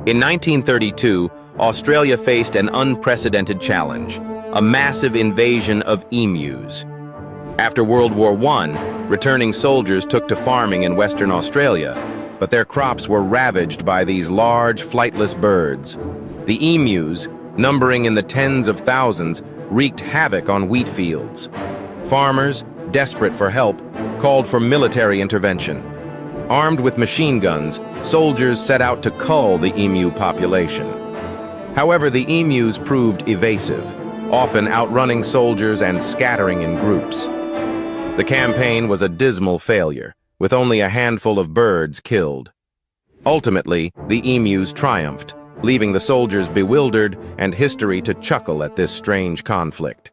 In 1932, Australia faced an unprecedented challenge, a massive invasion of emus. After World War I, returning soldiers took to farming in Western Australia, but their crops were ravaged by these large, flightless birds. The emus, numbering in the tens of thousands, wreaked havoc on wheat fields. Farmers, desperate for help, called for military intervention. Armed with machine guns, soldiers set out to cull the emu population. However, the emus proved evasive, often outrunning soldiers and scattering in groups. The campaign was a dismal failure, with only a handful of birds killed. Ultimately, the emus triumphed, leaving the soldiers bewildered and history to chuckle at this strange conflict.